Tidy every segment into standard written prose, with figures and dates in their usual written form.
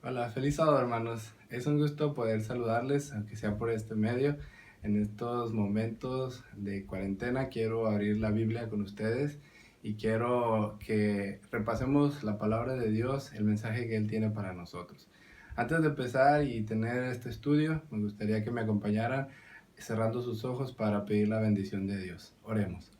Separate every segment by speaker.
Speaker 1: Hola, feliz sábado hermanos. Es un gusto poder saludarles, aunque sea por este medio. En estos momentos de cuarentena quiero abrir la Biblia con ustedes y quiero que repasemos la palabra de Dios, el mensaje que Él tiene para nosotros. Antes de empezar y tener este estudio, me gustaría que me acompañaran cerrando sus ojos para pedir la bendición de Dios. Oremos.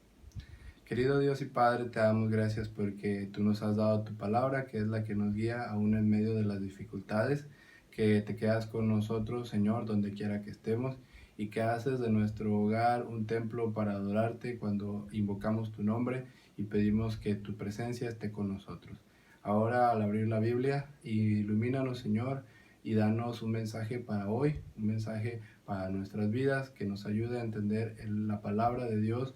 Speaker 1: Querido Dios y Padre, te damos gracias porque tú nos has dado tu palabra, que es la que nos guía aún en medio de las dificultades, que te quedas con nosotros, Señor, donde quiera que estemos, y que haces de nuestro hogar un templo para adorarte cuando invocamos tu nombre y pedimos que tu presencia esté con nosotros. Ahora, al abrir la Biblia, ilumínanos, Señor, y danos un mensaje para hoy, un mensaje para nuestras vidas, que nos ayude a entender la palabra de Dios,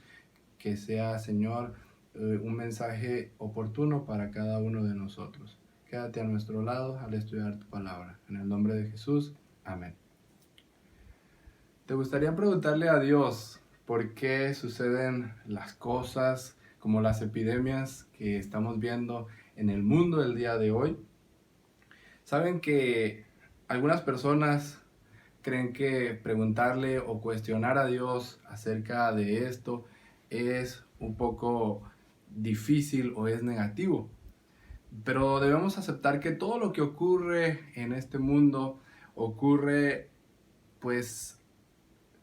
Speaker 1: que sea, Señor, un mensaje oportuno para cada uno de nosotros. Quédate a nuestro lado al estudiar tu palabra. En el nombre de Jesús, amén. ¿Te gustaría preguntarle a Dios por qué suceden las cosas como las epidemias que estamos viendo en el mundo el día de hoy? Saben que algunas personas creen que preguntarle o cuestionar a Dios acerca de esto es un poco difícil o es negativo. Pero debemos aceptar que todo lo que ocurre en este mundo ocurre pues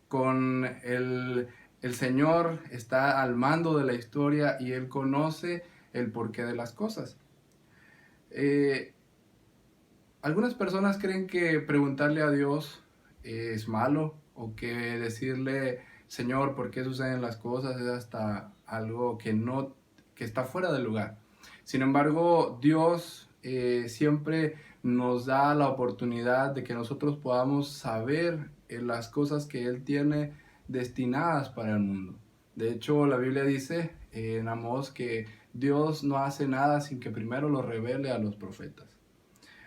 Speaker 1: con el Señor está al mando de la historia y Él conoce el porqué de las cosas. Eh, Algunas personas creen que preguntarle a Dios es malo o que decirle, Señor, ¿por qué suceden las cosas? Es hasta algo que está fuera de lugar. Sin embargo, Dios siempre nos da la oportunidad de que nosotros podamos saber las cosas que Él tiene destinadas para el mundo. De hecho, la Biblia dice en Amós que Dios no hace nada sin que primero lo revele a los profetas.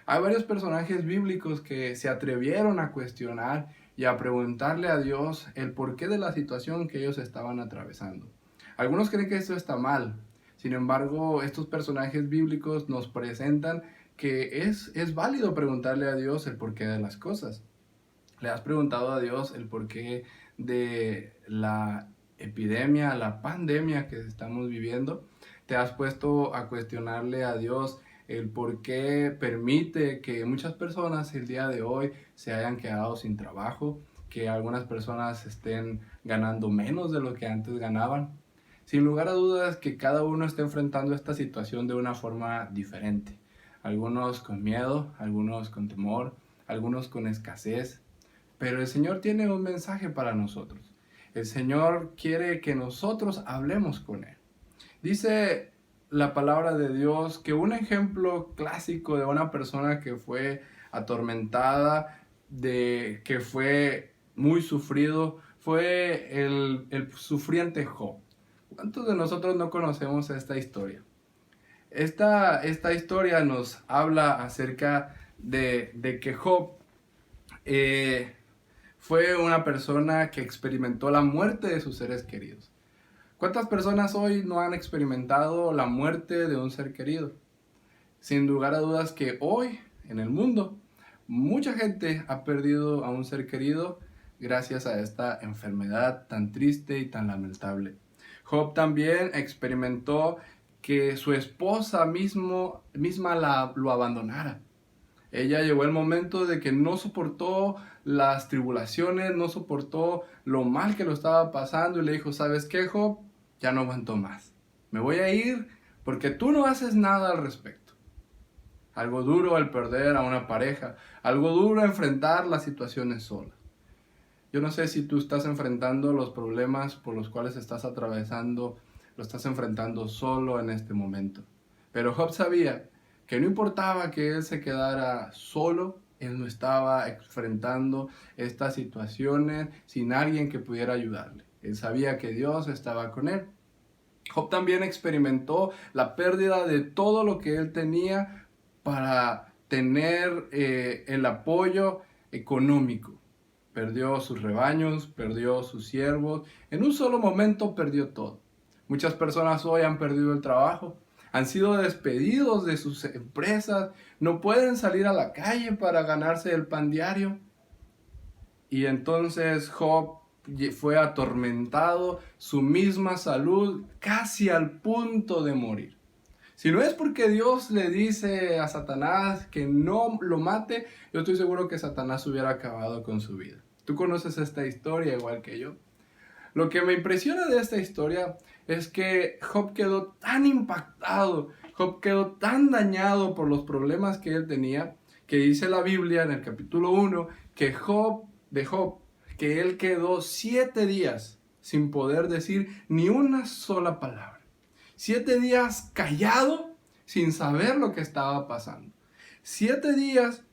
Speaker 1: Hay varios personajes bíblicos que se atrevieron a cuestionar y a preguntarle a Dios el porqué de la situación que ellos estaban atravesando. Algunos creen que esto está mal. Sin embargo, estos personajes bíblicos nos presentan que es válido preguntarle a Dios el porqué de las cosas. ¿Le has preguntado a Dios el porqué de la epidemia, la pandemia que estamos viviendo? ¿Te has puesto a cuestionarle a Dios el por qué permite que muchas personas el día de hoy se hayan quedado sin trabajo, que algunas personas estén ganando menos de lo que antes ganaban? Sin lugar a dudas que cada uno está enfrentando esta situación de una forma diferente. Algunos con miedo, algunos con temor, algunos con escasez. Pero el Señor tiene un mensaje para nosotros. El Señor quiere que nosotros hablemos con Él. Dice la palabra de Dios que un ejemplo clásico de una persona que fue atormentada, de que fue muy sufrido, fue el sufriente Job. ¿Cuántos de nosotros no conocemos esta historia? Esta historia nos habla acerca de que Job eh, fue una persona que experimentó la muerte de sus seres queridos. ¿Cuántas personas hoy no han experimentado la muerte de un ser querido? Sin lugar a dudas que hoy en el mundo mucha gente ha perdido a un ser querido gracias a esta enfermedad tan triste y tan lamentable. Job también experimentó que su esposa misma lo abandonara. Ella llegó el momento de que no soportó las tribulaciones, no soportó lo mal que lo estaba pasando y le dijo, ¿sabes qué, Job? Ya no aguanto más. Me voy a ir porque tú no haces nada al respecto. Algo duro al perder a una pareja, algo duro enfrentar las situaciones sola. Yo no sé si tú estás enfrentando los problemas por los cuales estás atravesando, lo estás enfrentando solo en este momento. Pero Job sabía que no importaba que él se quedara solo, él no estaba enfrentando estas situaciones sin alguien que pudiera ayudarle. Él sabía que Dios estaba con él. Job también experimentó la pérdida de todo lo que él tenía para tener el apoyo económico. Perdió sus rebaños, perdió sus siervos, en un solo momento perdió todo. Muchas personas hoy han perdido el trabajo, han sido despedidos de sus empresas, no pueden salir a la calle para ganarse el pan diario. Y entonces Job fue atormentado, su misma salud, casi al punto de morir. Si no es porque Dios le dice a Satanás que no lo mate, yo estoy seguro que Satanás hubiera acabado con su vida. Tú conoces esta historia igual que yo. Lo que me impresiona de esta historia es que Job quedó tan impactado, Job quedó tan dañado por los problemas que él tenía, que dice la Biblia en el capítulo 1 que Job, que él quedó 7 días sin poder decir ni una sola palabra. 7 días callado sin saber lo que estaba pasando. 7 días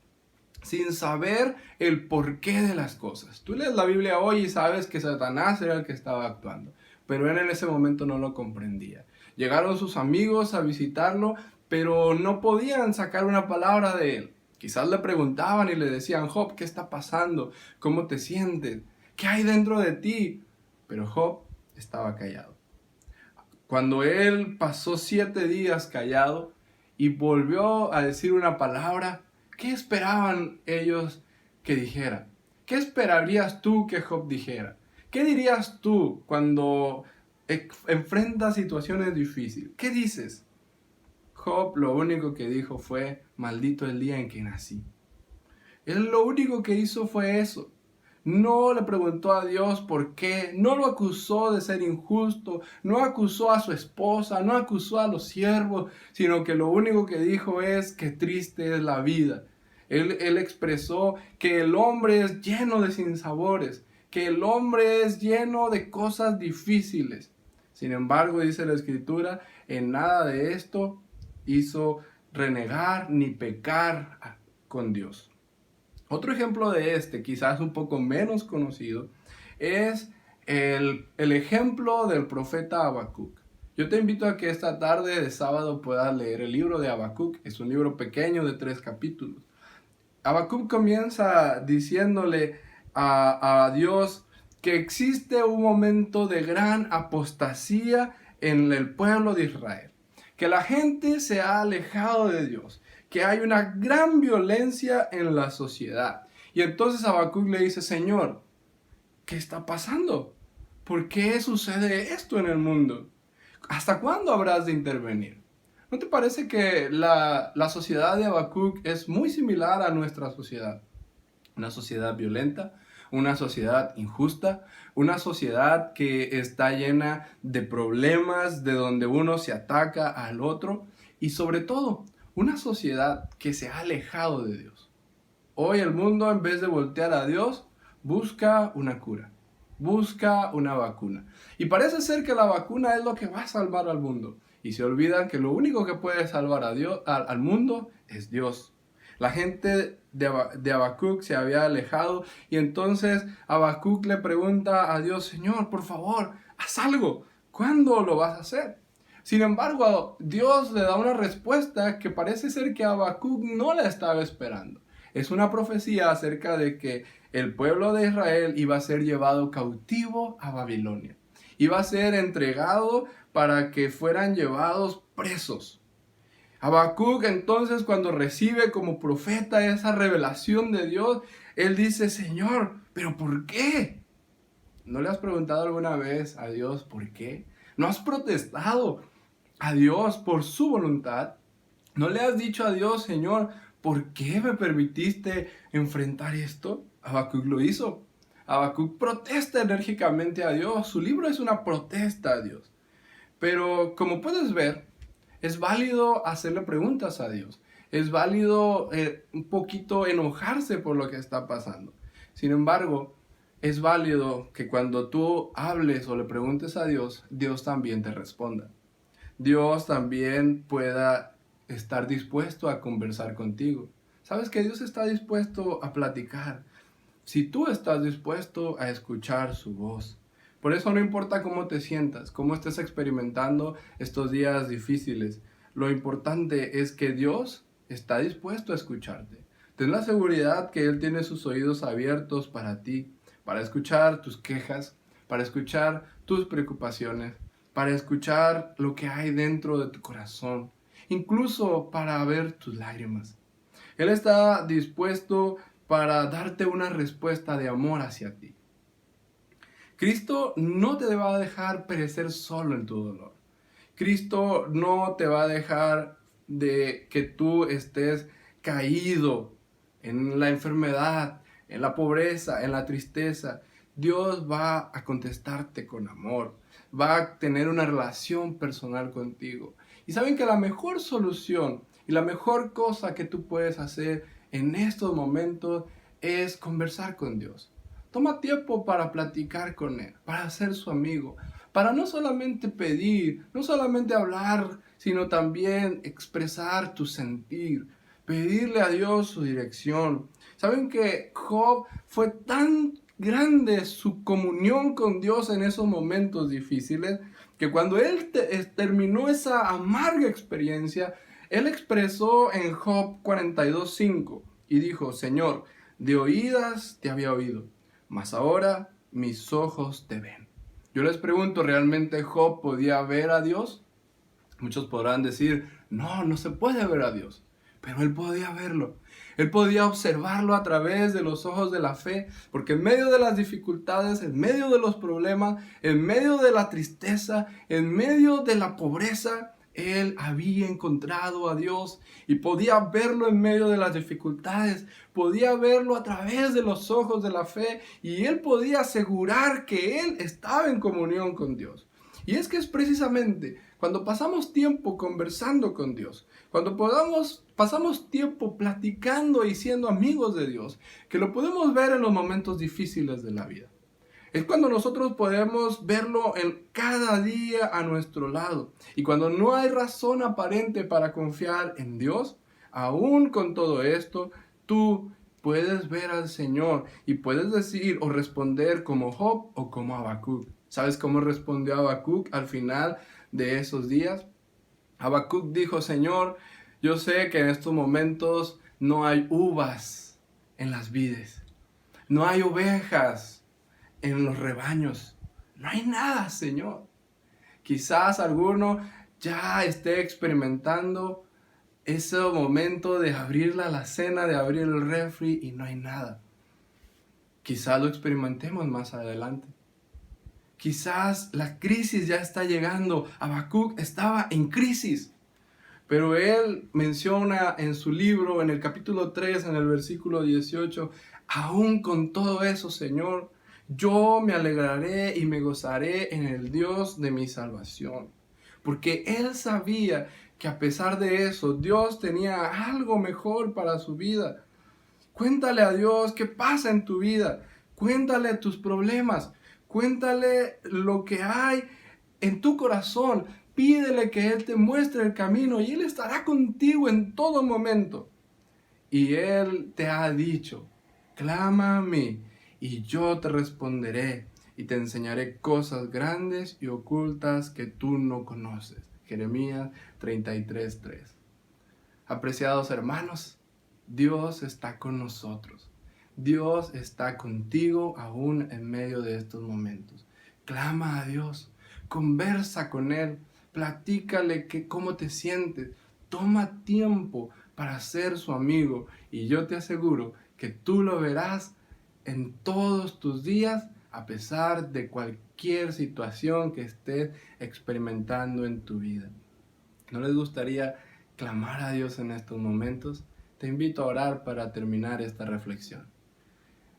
Speaker 1: sin saber el porqué de las cosas. Tú lees la Biblia hoy y sabes que Satanás era el que estaba actuando, pero él en ese momento no lo comprendía. Llegaron sus amigos a visitarlo, pero no podían sacar una palabra de él. Quizás le preguntaban y le decían: Job, ¿qué está pasando? ¿Cómo te sientes? ¿Qué hay dentro de ti? Pero Job estaba callado. Cuando él pasó 7 días callado y volvió a decir una palabra, ¿qué esperaban ellos que dijera? ¿Qué esperarías tú que Job dijera? ¿Qué dirías tú cuando enfrentas situaciones difíciles? ¿Qué dices? Job lo único que dijo fue: maldito el día en que nací. Él lo único que hizo fue eso. No le preguntó a Dios por qué, no lo acusó de ser injusto, no acusó a su esposa, no acusó a los siervos, sino que lo único que dijo es: qué triste es la vida. Él expresó que el hombre es lleno de sinsabores, que el hombre es lleno de cosas difíciles. Sin embargo, dice la Escritura, en nada de esto hizo renegar ni pecar con Dios. Otro ejemplo de quizás un poco menos conocido, es el ejemplo del profeta Habacuc. Yo te invito a que esta tarde de sábado puedas leer el libro de Habacuc. Es un libro pequeño de 3 capítulos. Habacuc comienza diciéndole a Dios que existe un momento de gran apostasía en el pueblo de Israel, que la gente se ha alejado de Dios, que hay una gran violencia en la sociedad. Y entonces Habacuc le dice: Señor, ¿qué está pasando? ¿Por qué sucede esto en el mundo? ¿Hasta cuándo habrás de intervenir? ¿No te parece que la sociedad de Habacuc es muy similar a nuestra sociedad? Una sociedad violenta, una sociedad injusta, una sociedad que está llena de problemas, de donde uno se ataca al otro, y sobre todo, una sociedad que se ha alejado de Dios. Hoy el mundo, en vez de voltear a Dios, busca una cura, busca una vacuna. Y parece ser que la vacuna es lo que va a salvar al mundo. Y se olvidan que lo único que puede salvar a Dios, al mundo es Dios. La gente de Habacuc se había alejado, y entonces Habacuc le pregunta a Dios: Señor, por favor, haz algo. ¿Cuándo lo vas a hacer? Sin embargo, Dios le da una respuesta que parece ser que Habacuc no la estaba esperando. Es una profecía acerca de que el pueblo de Israel iba a ser llevado cautivo a Babilonia. Iba a ser entregado para que fueran llevados presos. Habacuc entonces, cuando recibe como profeta esa revelación de Dios, él dice: Señor, ¿pero por qué? ¿No le has preguntado alguna vez a Dios por qué? ¿No has protestado a Dios por su voluntad? ¿No le has dicho a Dios: Señor, ¿por qué me permitiste enfrentar esto? Habacuc lo hizo. Habacuc protesta enérgicamente a Dios. Su libro es una protesta a Dios. Pero como puedes ver, es válido hacerle preguntas a Dios. Es válido un poquito enojarse por lo que está pasando. Sin embargo, es válido que cuando tú hables o le preguntes a Dios, Dios también te responda. Dios también pueda estar dispuesto a conversar contigo. ¿Sabes que Dios está dispuesto a platicar si tú estás dispuesto a escuchar su voz? Por eso no importa cómo te sientas, cómo estés experimentando estos días difíciles. Lo importante es que Dios está dispuesto a escucharte. Ten la seguridad que Él tiene sus oídos abiertos para ti, para escuchar tus quejas, para escuchar tus preocupaciones, para escuchar lo que hay dentro de tu corazón, incluso para ver tus lágrimas. Él está dispuesto para darte una respuesta de amor hacia ti. Cristo no te va a dejar perecer solo en tu dolor. Cristo no te va a dejar de que tú estés caído en la enfermedad, en la pobreza, en la tristeza. Dios va a contestarte con amor, va a tener una relación personal contigo. Y saben que la mejor solución y la mejor cosa que tú puedes hacer en estos momentos es conversar con Dios. Toma tiempo para platicar con Él, para ser su amigo, para no solamente pedir, no solamente hablar, sino también expresar tu sentir, pedirle a Dios su dirección. ¿Saben que Job fue tan grande su comunión con Dios en esos momentos difíciles que cuando él terminó esa amarga experiencia, él expresó en Job 42:5 y dijo: Señor, de oídas te había oído, mas ahora mis ojos te ven. Yo les pregunto, ¿realmente Job podía ver a Dios? Muchos podrán decir, no, no se puede ver a Dios. Pero él podía verlo. Él podía observarlo a través de los ojos de la fe, porque en medio de las dificultades, en medio de los problemas, en medio de la tristeza, en medio de la pobreza, él había encontrado a Dios y podía verlo en medio de las dificultades, podía verlo a través de los ojos de la fe y él podía asegurar que él estaba en comunión con Dios. Y es que es precisamente cuando pasamos tiempo conversando con Dios, cuando pasamos tiempo platicando y siendo amigos de Dios, que lo podemos ver en los momentos difíciles de la vida. Es cuando nosotros podemos verlo en cada día a nuestro lado. Y cuando no hay razón aparente para confiar en Dios, aún con todo esto, tú puedes ver al Señor y puedes decir o responder como Job o como Habacuc. ¿Sabes cómo respondió Habacuc al final de esos días? Habacuc dijo: Señor, yo sé que en estos momentos no hay uvas en las vides, no hay ovejas en los rebaños, no hay nada, Señor. Quizás alguno ya esté experimentando ese momento de abrir la alacena, de abrir el refri y no hay nada. Quizás lo experimentemos más adelante. Quizás la crisis ya está llegando. Habacuc estaba en crisis. Pero él menciona en su libro, en el capítulo 3, en el versículo 18, aún con todo eso, Señor, yo me alegraré y me gozaré en el Dios de mi salvación. Porque él sabía que a pesar de eso, Dios tenía algo mejor para su vida. Cuéntale a Dios qué pasa en tu vida. Cuéntale tus problemas. Cuéntale lo que hay en tu corazón. Pídele que Él te muestre el camino y Él estará contigo en todo momento. Y Él te ha dicho: clama a mí y yo te responderé y te enseñaré cosas grandes y ocultas que tú no conoces. Jeremías 33:3. Apreciados hermanos, Dios está con nosotros. Dios está contigo aún en medio de estos momentos. Clama a Dios, conversa con Él, platícale cómo te sientes. Toma tiempo para ser su amigo y yo te aseguro que tú lo verás en todos tus días a pesar de cualquier situación que estés experimentando en tu vida. ¿No les gustaría clamar a Dios en estos momentos? Te invito a orar para terminar esta reflexión.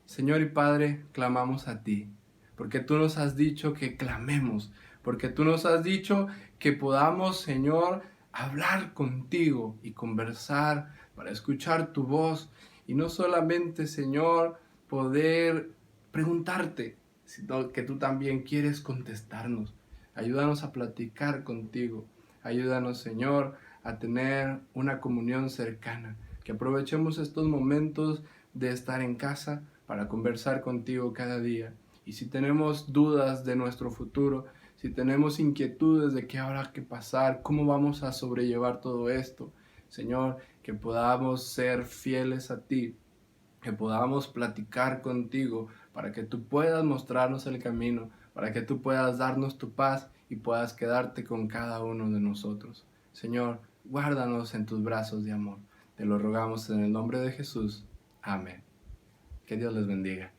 Speaker 1: Señor y Padre, clamamos a ti, porque tú nos has dicho que clamemos, porque tú nos has dicho que podamos, Señor, hablar contigo y conversar para escuchar tu voz y no solamente, Señor, poder preguntarte, sino que tú también quieres contestarnos. Ayúdanos a platicar contigo. Ayúdanos, Señor, a tener una comunión cercana. Que aprovechemos estos momentos de estar en casa para conversar contigo cada día. Y si tenemos dudas de nuestro futuro, si tenemos inquietudes de qué habrá que pasar, cómo vamos a sobrellevar todo esto, Señor, que podamos ser fieles a ti, que podamos platicar contigo para que tú puedas mostrarnos el camino, para que tú puedas darnos tu paz y puedas quedarte con cada uno de nosotros. Señor, guárdanos en tus brazos de amor. Te lo rogamos en el nombre de Jesús. Amén. Que Dios les bendiga.